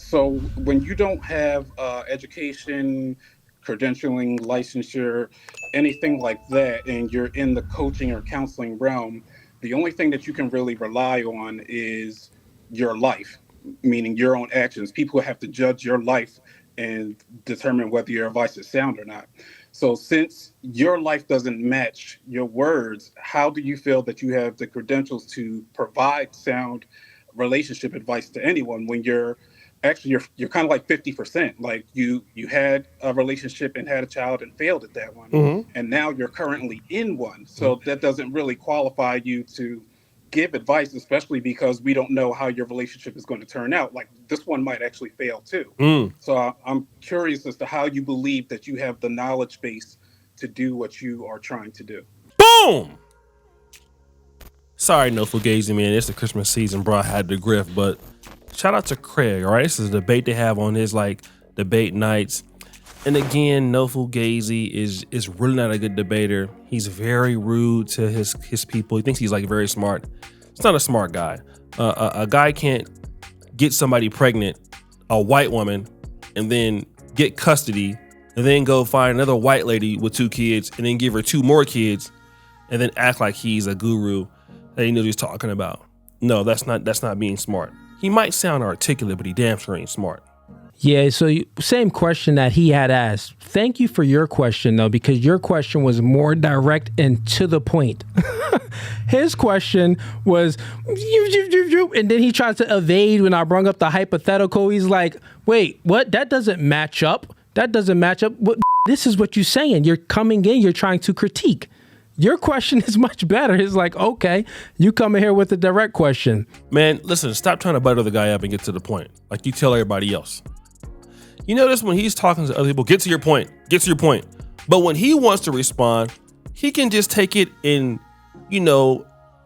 So when you don't have education, credentialing, licensure, anything like that, and you're in the coaching or counseling realm, the only thing that you can really rely on is your life, meaning your own actions. People have to judge your life and determine whether your advice is sound or not. So, since your life doesn't match your words, how do you feel that you have the credentials to provide sound relationship advice to anyone when you're kind of like 50%? Like you had a relationship and had a child and failed at that one, Mm-hmm. and now you're currently in one. So that doesn't really qualify you to give advice, especially because we don't know how your relationship is going to turn out. Like this one might actually fail too. Mm. So I'm curious as to how you believe that you have the knowledge base to do what you are trying to do. Boom. Sorry, no fugazi, man. It's the Christmas season, bro. I had the grift, but shout out to Craig. All right, this is a debate they have on his like debate nights. And again, no fugazi is really not a good debater. He's very rude to his people. He thinks he's like very smart. He's not a smart guy. A guy can't get somebody pregnant, a white woman, and then get custody, and then go find another white lady with 2 kids, and then give her 2 more kids, and then act like he's a guru that he knows what he's talking about. No, that's not being smart. He might sound articulate, but he damn sure ain't smart. Yeah, so same question that he had asked. Thank you for your question, though, because your question was more direct and to the point. His question was, and then he tried to evade when I brought up the hypothetical. He's like, wait, what? That doesn't match up. That doesn't match up. What? This is what you're saying. You're coming in, you're trying to critique. Your question is much better. It's like, okay, you come in here with a direct question. Man, listen, stop trying to butter the guy up and get to the point like you tell everybody else. You notice when he's talking to other people, get to your point. But when he wants to respond, he can just take it and,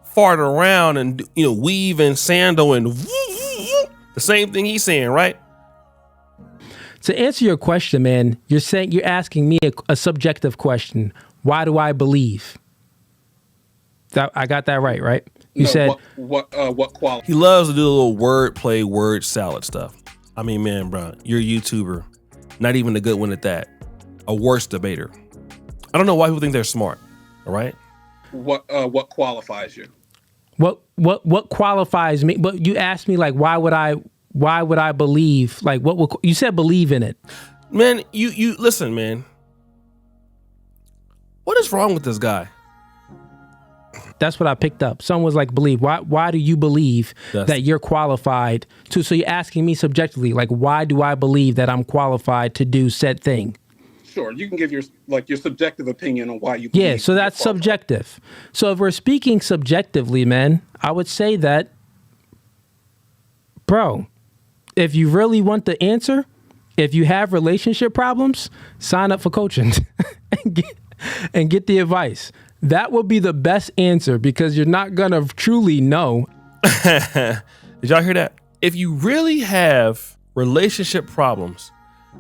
fart around and, weave and sandal and the same thing he's saying, right? To answer your question, man, you're asking me a subjective question. Why do I believe? I got that right? You said what quality? He loves to do a little wordplay, word salad stuff. I mean, man, bro, you're a YouTuber, not even a good one at that. A worse debater. I don't know why people think they're smart. All right. What qualifies you? What qualifies me? But you asked me like, why would I believe? Like, you said believe in it. Man, you listen, man. What is wrong with this guy? That's what I picked up. Someone was like, believe. Why do you believe that you're qualified to? So you're asking me subjectively, like, why do I believe that I'm qualified to do said thing? Sure, you can give your subjective opinion on why you believe. Yeah, so that's subjective. So if we're speaking subjectively, man, I would say that, bro, if you really want the answer, if you have relationship problems, sign up for coaching and get the advice. That will be the best answer because you're not going to truly know. Did y'all hear that? If you really have relationship problems,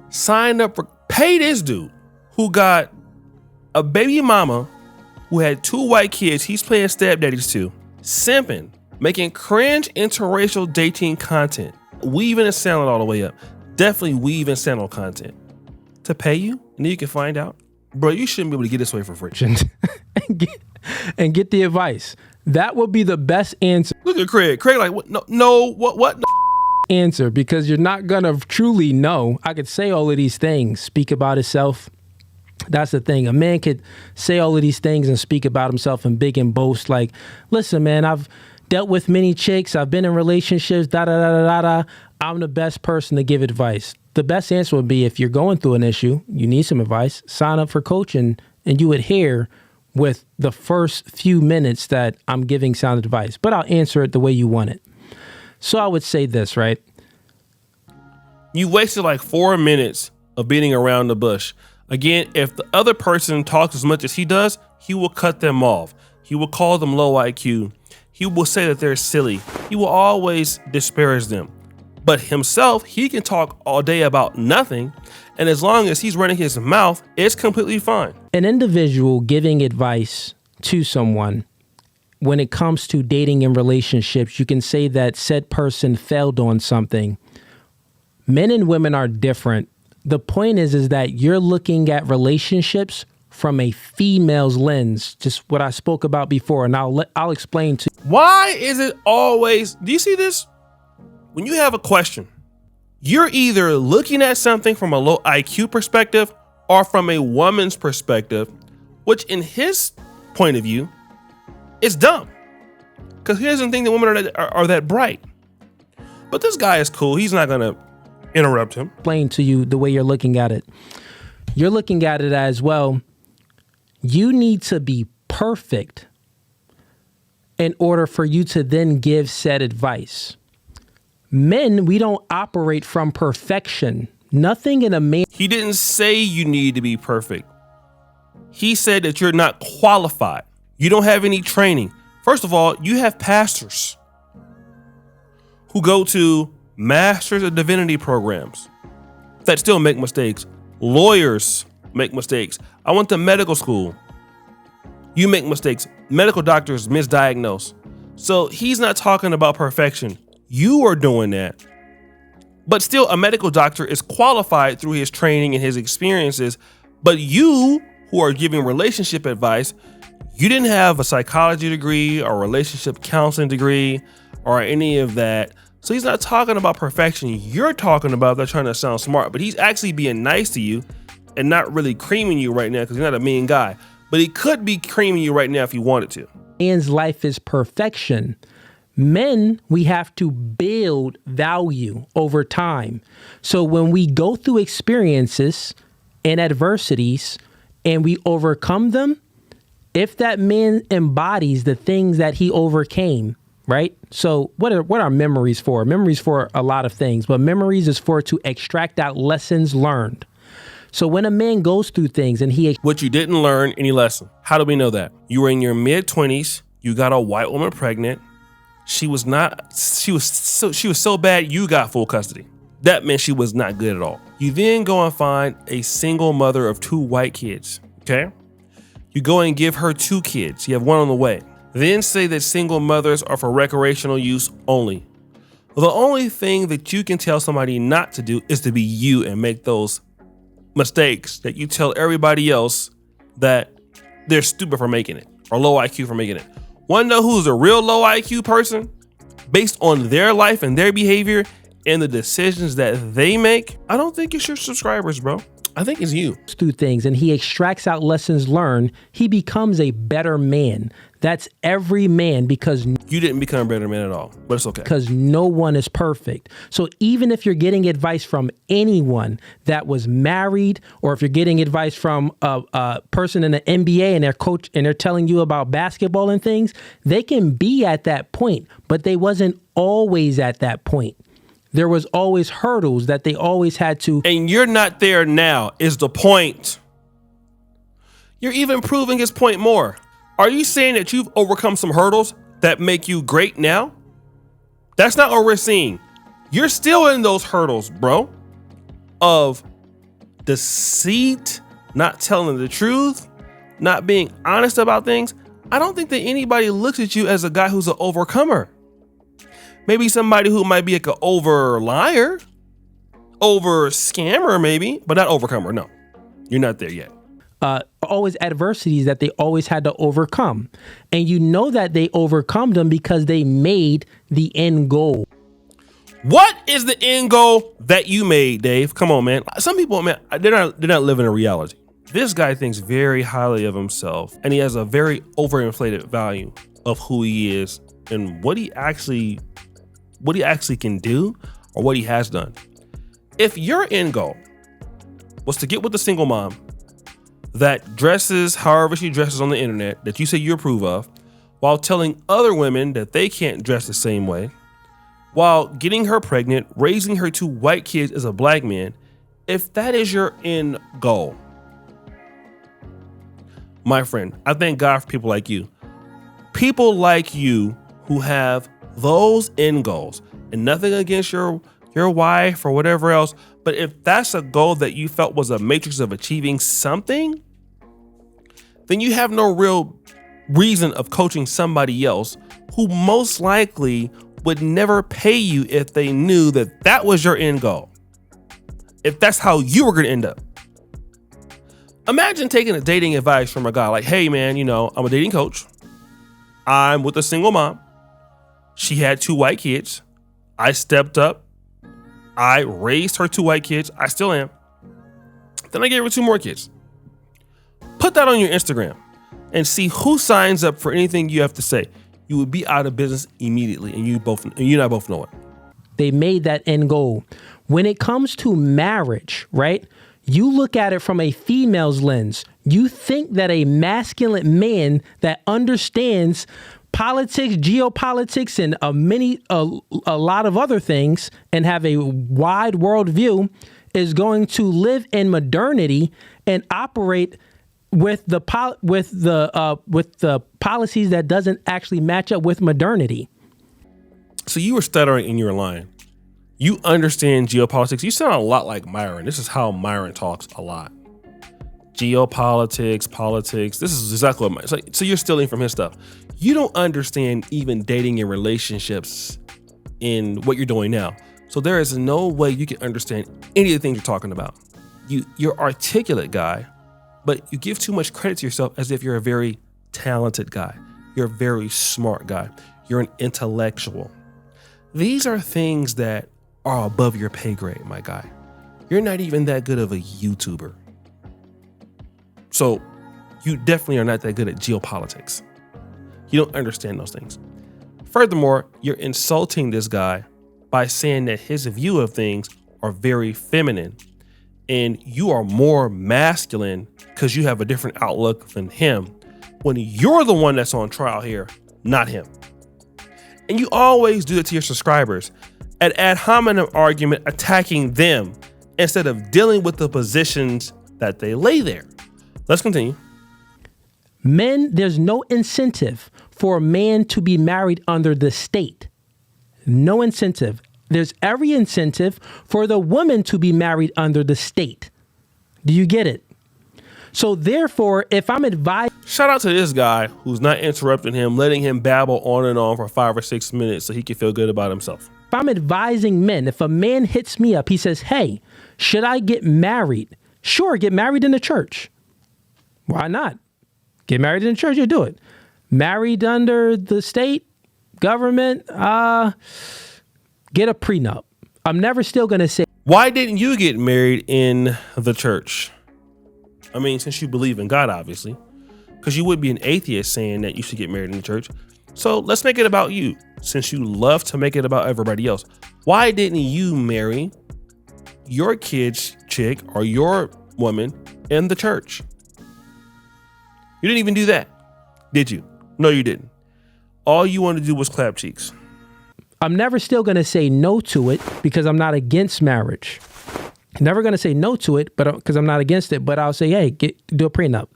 sign up for, pay this dude who got a baby mama who had 2 white kids he's playing stepdaddies to, simping, making cringe interracial dating content, weaving and sandal all the way up. Definitely weave and sandal content to pay you, and then you can find out. Bro, you shouldn't be able to get this way for free. and get the advice. That would be the best answer. Look at Craig. Craig like, what? What? No. Answer, because you're not going to truly know. I could say all of these things, speak about himself. That's the thing. A man could say all of these things and speak about himself and big and boast like, listen, man, I've dealt with many chicks. I've been in relationships, da-da-da-da-da-da. I'm the best person to give advice. The best answer would be if you're going through an issue, you need some advice, sign up for coaching and you adhere with the first few minutes that I'm giving sound advice, but I'll answer it the way you want it. So I would say this, right? You wasted like 4 minutes of beating around the bush. Again, if the other person talks as much as he does, he will cut them off. He will call them low IQ. He will say that they're silly. He will always disparage them. But himself, he can talk all day about nothing. And as long as he's running his mouth, it's completely fine. An individual giving advice to someone when it comes to dating and relationships, you can say that said person failed on something Men and women are different. The point is that you're looking at relationships from a female's lens, just what I spoke about before, and I'll explain to you. Why is it always, do you see this? When you have a question, you're either looking at something from a low IQ perspective or from a woman's perspective, which in his point of view is dumb. Because he doesn't think that women are that bright. But this guy is cool. He's not going to interrupt him. Explain to you the way you're looking at it. You're looking at it as, well, you need to be perfect in order for you to then give said advice. Men, we don't operate from perfection. Nothing in a man. He didn't say you need to be perfect. He said that you're not qualified. You don't have any training. First of all, you have pastors who go to Masters of Divinity programs that still make mistakes. Lawyers make mistakes. I went to medical school. You make mistakes. Medical doctors misdiagnose. So he's not talking about perfection. You are doing that. But still, a medical doctor is qualified through his training and his experiences. But you, who are giving relationship advice, you didn't have a psychology degree or relationship counseling degree or any of that. So he's not talking about perfection. You're talking about that trying to sound smart, but he's actually being nice to you and not really creaming you right now because he's not a mean guy. But he could be creaming you right now if he wanted to. Man's life is perfection. Men, we have to build value over time. So when we go through experiences and adversities and we overcome them, if that man embodies the things that he overcame, right? So what are memories for? Memories for a lot of things, but memories is for to extract out lessons learned. So when a man goes through things and what you didn't learn any lesson. How do we know that? You were in your mid-20s. You got a white woman pregnant. She was so bad you got full custody. That meant she was not good at all. You then go and find a single mother of 2 white kids, okay? You go and give her 2 kids. You have 1 on the way. Then say that single mothers are for recreational use only. The only thing that you can tell somebody not to do is to be you and make those mistakes that you tell everybody else that they're stupid for making it or low IQ for making it. Want to know who's a real low IQ person based on their life and their behavior and the decisions that they make? I don't think it's your subscribers, bro. I think it's you. Through things and he extracts out lessons learned, he becomes a better man. That's every man, because you didn't become a better man at all, but it's okay. Because no one is perfect. So even if you're getting advice from anyone that was married, or if you're getting advice from a person in the NBA and their coach and they're telling you about basketball and things, they can be at that point, but they wasn't always at that point. There was always hurdles that they always had to. And you're not there now is the point. You're even proving his point more. Are you saying that you've overcome some hurdles that make you great now? That's not what we're seeing. You're still in those hurdles, bro, of deceit, not telling the truth, not being honest about things. I don't think that anybody looks at you as a guy who's an overcomer. Maybe somebody who might be like an over liar, over scammer maybe, but not overcomer. No, you're not there yet. Always adversities that they always had to overcome. And you know that they overcome them because they made the end goal. What is the end goal that you made, Dave? Come on, man. Some people, man, they're not living in reality. This guy thinks very highly of himself, and he has a very overinflated value of who he is and what he actually can do or what he has done. If your end goal was to get with a single mom that dresses however she dresses on the internet that you say you approve of, while telling other women that they can't dress the same way, while getting her pregnant, raising her 2 white kids as a black man, if that is your end goal, my friend, I thank God for people like you. People like you who have those end goals, and nothing against your wife or whatever else, but if that's a goal that you felt was a matrix of achieving something, then you have no real reason of coaching somebody else who most likely would never pay you if they knew that that was your end goal. if that's how you were going to end up. Imagine taking a dating advice from a guy like, hey man, I'm a dating coach. I'm with a single mom. She had 2 white kids. I stepped up. I raised her 2 white kids. I still am. Then I gave her 2 more kids. Put that on your Instagram and see who signs up for anything you have to say. You would be out of business immediately, and you and I both know it. They made that end goal. When it comes to marriage, right? You look at it from a female's lens. You think that a masculine man that understands politics, geopolitics, and a lot of other things, and have a wide world view, is going to live in modernity and operate with the policies that doesn't actually match up with modernity. So you were stuttering and you were lying. You understand geopolitics. You sound a lot like Myron. This is how Myron talks a lot. Geopolitics, politics. This is exactly what so you're stealing from his stuff. You don't understand even dating and relationships in what you're doing now. So there is no way you can understand any of the things you're talking about. You're articulate guy, but you give too much credit to yourself as if you're a very talented guy. You're a very smart guy. You're an intellectual. These are things that are above your pay grade, my guy. You're not even that good of a YouTuber. So you definitely are not that good at geopolitics. You don't understand those things. Furthermore, you're insulting this guy by saying that his view of things are very feminine and you are more masculine because you have a different outlook than him, when you're the one that's on trial here, not him. And you always do it to your subscribers, an ad hominem argument attacking them instead of dealing with the positions that they lay there. Let's continue. Men, there's no incentive for a man to be married under the state. No incentive. There's every incentive for the woman to be married under the state. Do you get it? So therefore, if I'm advised... Shout out to this guy who's not interrupting him, letting him babble on and on for 5 or 6 minutes so he can feel good about himself. If I'm advising men, if a man hits me up, he says, hey, should I get married? Sure, get married in the church. Why not? Get married in the church, you do it. Married under the state, government, get a prenup. I'm never still going to say... Why didn't you get married in the church? I mean, since you believe in God, obviously, because you would be an atheist saying that you should get married in the church. So let's make it about you, since you love to make it about everybody else. Why didn't you marry your kid's chick or your woman in the church? You didn't even do that, did you? No, you didn't. All you wanted to do was clap cheeks. I'm never still going to say no to it because I'm not against marriage. Never going to say no to it, but because I'm not against it. But I'll say, hey, do a prenup.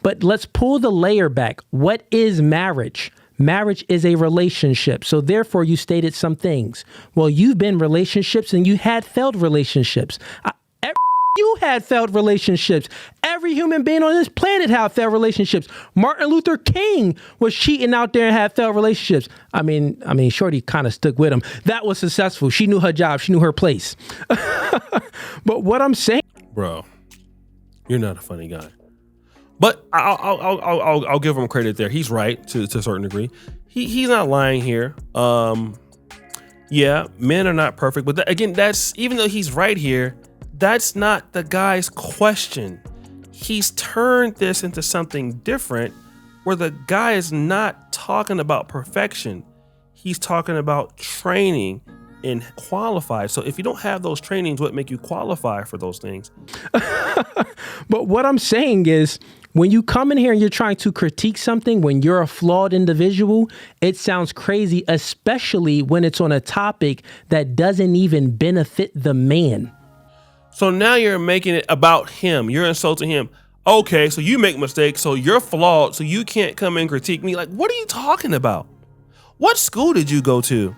But let's pull the layer back. What is marriage? Marriage is a relationship. So therefore, you stated some things. Well, you've been in relationships and you had failed relationships. You had failed relationships. Every human being on this planet had failed relationships. Martin Luther King was cheating out there and had failed relationships. I mean, Shorty kind of stuck with him. That was successful. She knew her job. She knew her place. But what I'm saying, bro, you're not a funny guy. But I'll give him credit there. He's right to a certain degree. He's not lying here. Yeah, men are not perfect. But again, that's, even though he's right here, that's not the guy's question. He's turned this into something different where the guy is not talking about perfection. He's talking about training and qualify. So if you don't have those trainings, what make you qualify for those things? But what I'm saying is, when you come in here and you're trying to critique something, when you're a flawed individual, it sounds crazy, especially when it's on a topic that doesn't even benefit the man. So now you're making it about him. You're insulting him. Okay, so you make mistakes, so you're flawed, so you can't come and critique me. Like, what are you talking about? What school did you go to?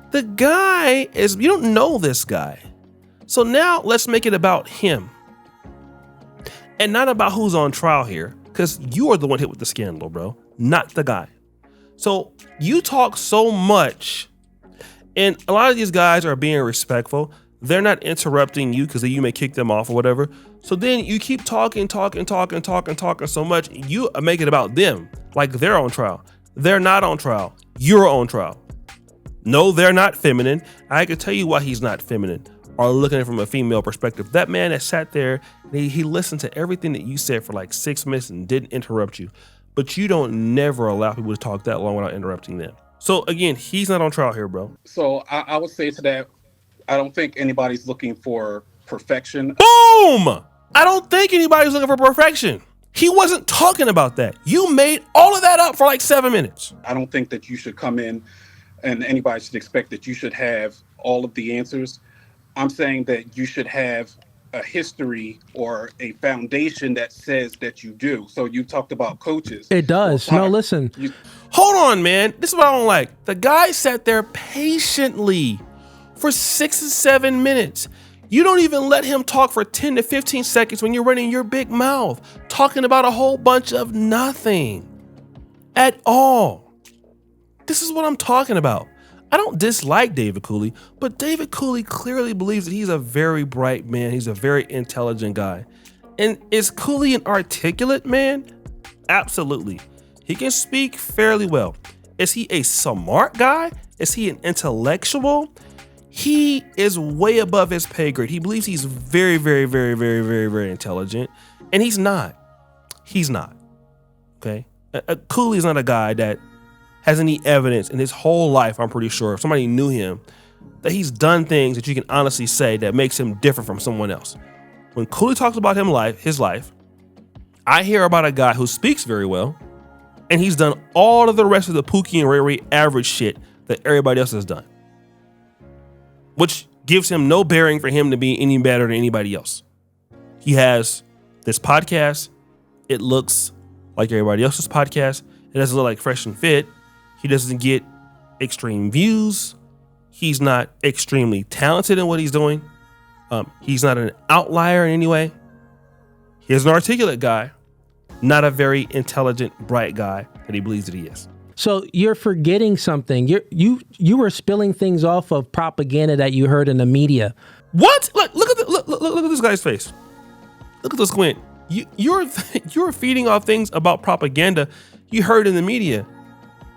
The guy is, you don't know this guy. So now let's make it about him. And not about who's on trial here, because you are the one hit with the scandal, bro, not the guy. So you talk so much, and a lot of these guys are being respectful. They're not interrupting you because you may kick them off or whatever. So then you keep talking so much, you make it about them, like they're on trial. They're not on trial. You're on trial. No, they're not feminine. I can tell you why he's not feminine, or looking at it from a female perspective. That man that sat there, he listened to everything that you said for like 6 minutes and didn't interrupt you. But you don't never allow people to talk that long without interrupting them. So again, he's not on trial here, bro. So I would say to that, I don't think anybody's looking for perfection. Boom! I don't think anybody's looking for perfection. He wasn't talking about that. You made all of that up for like 7 minutes. I don't think that you should come in and anybody should expect that you should have all of the answers. I'm saying that you should have a history or a foundation that says that you do. So you talked about coaches. It does. No, listen. Hold on, man. This is what I don't like. The guy sat there patiently for 6 or 7 minutes. You don't even let him talk for 10 to 15 seconds when you're running your big mouth, talking about a whole bunch of nothing at all. This is what I'm talking about. I don't dislike David Cooley, but David Cooley clearly believes that he's a very bright man. He's a very intelligent guy. And is Cooley an articulate man? Absolutely. He can speak fairly well. Is he a smart guy? Is he an intellectual? He is way above his pay grade. He believes he's very, very, very, very, very, very intelligent. And he's not. He's not. Okay? Cooley's not a guy that has any evidence in his whole life, I'm pretty sure, if somebody knew him, that he's done things that you can honestly say that makes him different from someone else. When Cooley talks about his life, I hear about a guy who speaks very well, and he's done all of the rest of the Pookie and Ray Ray average shit that everybody else has done, which gives him no bearing for him to be any better than anybody else. He has this podcast. It looks like everybody else's podcast. It doesn't look like Fresh and Fit. He doesn't get extreme views. He's not extremely talented in what he's doing. He's not an outlier in any way. He's an articulate guy, not a very intelligent, bright guy that he believes that he is. So you're forgetting something. You were spilling things off of propaganda that you heard in the media. What? Look at this guy's face. Look at this squint. You're feeding off things about propaganda you heard in the media.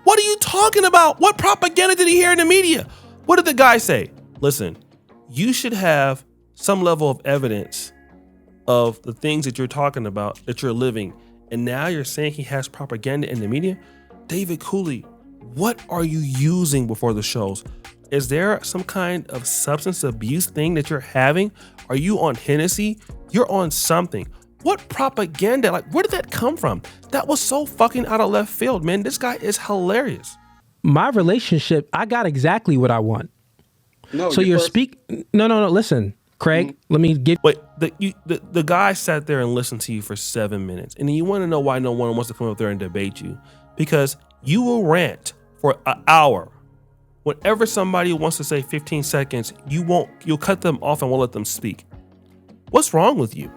What are you talking about? What propaganda did he hear in the media? What did the guy say? Listen, you should have some level of evidence of the things that you're talking about, that you're living. And now you're saying he has propaganda in the media? David Cooley, what are you using before the shows? Is there some kind of substance abuse thing that you're having? Are you on Hennessy? You're on something. What propaganda? Like, where did that come from? That was so fucking out of left field, man. This guy is hilarious. My relationship, I got exactly what I want. No, so No. Listen, Craig, let me get. Wait, the guy sat there and listened to you for 7 minutes, and then you want to know why no one wants to come up there and debate you? Because you will rant for an hour. Whenever somebody wants to say 15 seconds, you'll cut them off and won't let them speak. What's wrong with you?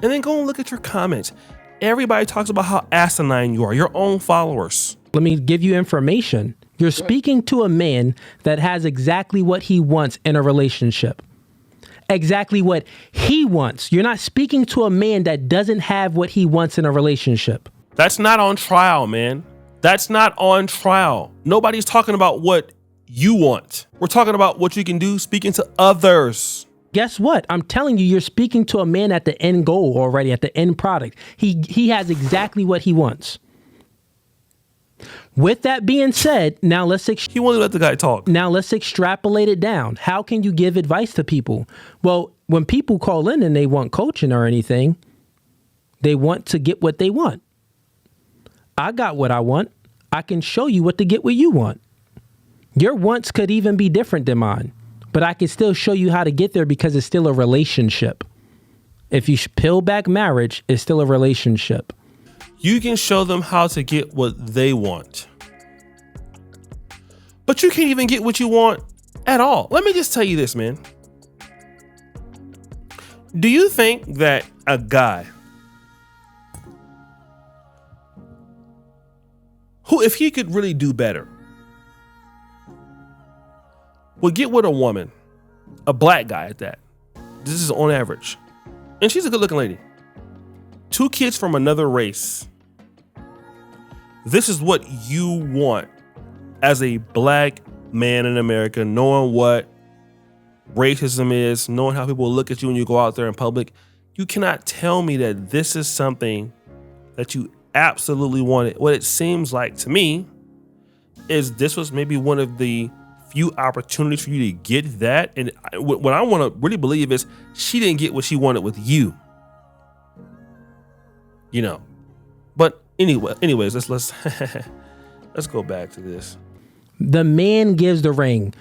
And then go and look at your comments. Everybody talks about how asinine you are, your own followers. Let me give you information. You're speaking to a man that has exactly what he wants in a relationship. Exactly what he wants. You're not speaking to a man that doesn't have what he wants in a relationship. That's not on trial, man. That's not on trial. Nobody's talking about what you want. We're talking about what you can do speaking to others. Guess what? I'm telling you, you're speaking to a man at the end goal already, at the end product. He has exactly what he wants. With that being said, now let's he won't let the guy talk. Now let's extrapolate it down. How can you give advice to people? Well, when people call in and they want coaching or anything, they want to get what they want. I got what I want. I can show you what to get what you want. Your wants could even be different than mine, but I can still show you how to get there because it's still a relationship. If you peel back marriage, it's still a relationship. You can show them how to get what they want, but you can't even get what you want at all. Let me just tell you this, man. Do you think that a guy who, if he could really do better, would get with a woman a black guy at that. This is on average. And she's a good looking lady. 2 kids from another race. This is what you want as a black man in America, knowing what racism is, knowing how people look at you when you go out there in public. You cannot tell me that this is something that you absolutely wanted. What it seems like to me is this was maybe one of the few opportunities for you to get that. And what I want to really believe is she didn't get what she wanted with you. You know. But anyways, let's let's go back to this. The man gives the ring.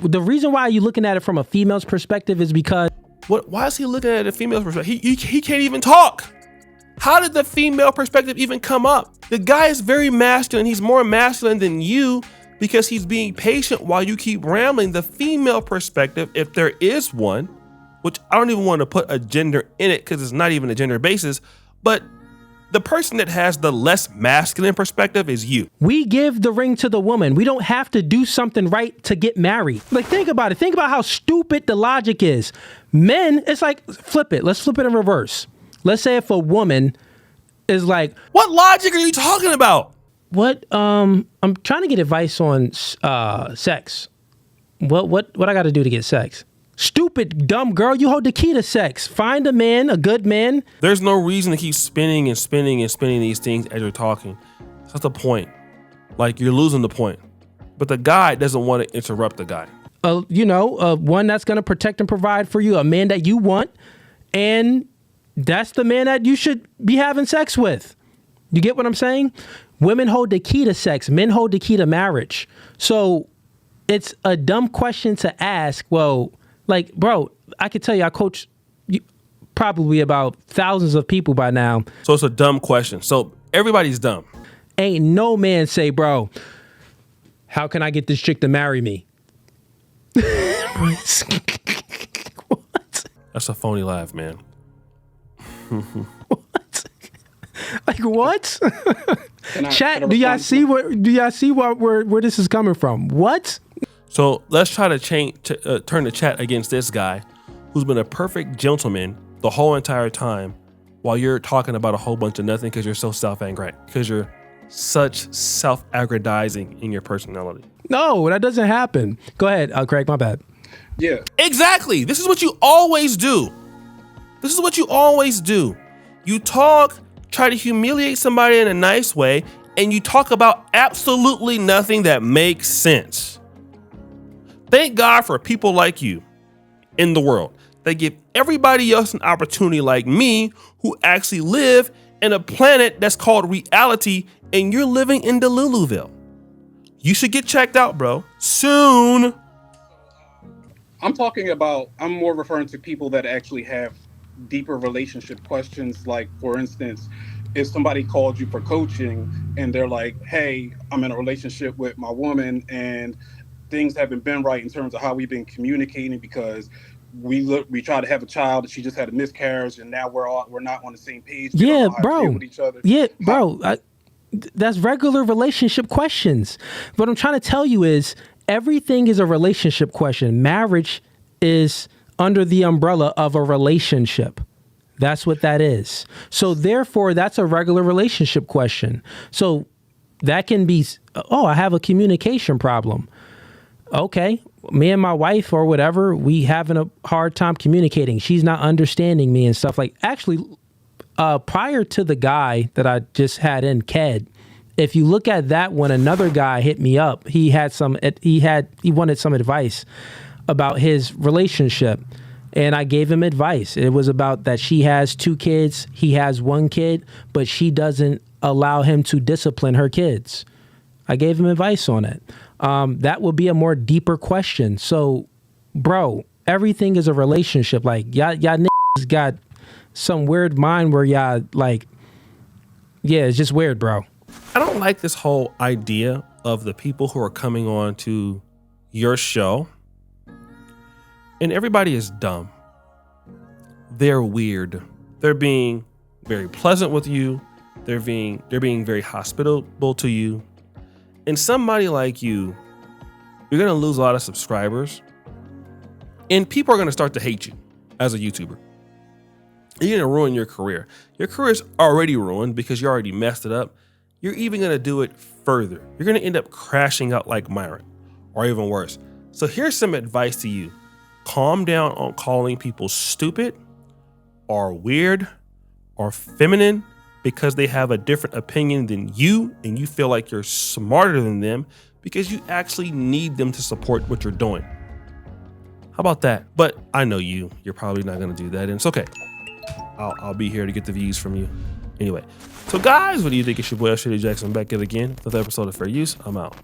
The reason why you're looking at it from a female's perspective is because Why is he looking at a female's perspective? He can't even talk. How did the female perspective even come up? The guy is very masculine. He's more masculine than you because he's being patient while you keep rambling. The female perspective, if there is one, which I don't even want to put a gender in it because it's not even a gender basis, but the person that has the less masculine perspective is you. we give the ring to the woman. We don't have to do something right to get married. Like, think about it. Think about how stupid the logic is. Men, it's like, flip it. Let's flip it in reverse. Let's say if a woman is like, What logic are you talking about? what, I'm trying to get advice on sex. What I got to do to get sex? Stupid, dumb girl, you hold the key to sex. Find a man, a good man. There's no reason to keep spinning and spinning and spinning these things as you're talking. That's the point. Like, you're losing the point. But the guy doesn't want to interrupt the guy. One that's going to protect and provide for you, a man that you want, and that's the man that you should be having sex with. You get what I'm saying? Women hold the key to sex. Men hold the key to marriage. So it's a dumb question to ask. Well, like, bro, I could tell you I coach probably about thousands of people by now. So it's a dumb question. So everybody's dumb. Ain't no man say, bro, how can I get this chick to marry me? What? That's a phony laugh, man. What? Like, what? Chat, can I do y'all respond? see where this is coming from? What? So let's try to turn the chat against this guy who's been a perfect gentleman the whole entire time while you're talking about a whole bunch of nothing because you're so self-aggrandizing, because you're such self-aggrandizing in your personality. No, that doesn't happen. Go ahead, Craig, my bad. Yeah. Exactly. This is what you always do. This is what you always do. You talk, try to humiliate somebody in a nice way, and you talk about absolutely nothing that makes sense. Thank God for people like you in the world. They give everybody else an opportunity like me who actually live in a planet that's called reality, and you're living in Deluluville. You should get checked out, bro. Soon. I'm more referring to people that actually have deeper relationship questions. Like, for instance, if somebody called you for coaching and they're like, hey, I'm in a relationship with my woman and things haven't been right in terms of how we've been communicating because we tried to have a child and she just had a miscarriage and now we're not on the same page. Yeah, We don't know how to bro. deal with each other. Yeah, bro. That's regular relationship questions. What I'm trying to tell you is everything is a relationship question. Marriage is under the umbrella of a relationship. That's what that is. So therefore, that's a regular relationship question. So that can be, oh, I have a communication problem. Okay, me and my wife or whatever, we having a hard time communicating. She's not understanding me and stuff like. Actually, prior to the guy that I just had in Ked, if you look at that one, another guy hit me up. He wanted some advice about his relationship, and I gave him advice. It was about that she has 2 kids, he has 1 kid, but she doesn't allow him to discipline her kids. I gave him advice on it. That would be a more deeper question. So, bro, everything is a relationship. Like, y'all niggas got some weird mind where y'all, like, yeah, it's just weird, bro. I don't like this whole idea of the people who are coming on to your show, and everybody is dumb. They're weird. They're being very pleasant with you. They're being very hospitable to you. And somebody like you, you're gonna lose a lot of subscribers And people are going to start to hate you as a YouTuber. You're going to ruin your career. Your career is already ruined because you already messed it up. You're even going to do it further. You're going to end up crashing out like Myron, or even worse. So here's some advice to you. Calm down on calling people stupid or weird or feminine because they have a different opinion than you and you feel like you're smarter than them because you actually need them to support what you're doing. How about that? But I know you're probably not going to do that, and it's okay. I'll be here to get the views from you. Anyway, so guys, what do you think? It's your boy, Shady Jackson, back at it again with another episode of Fair Use. I'm out.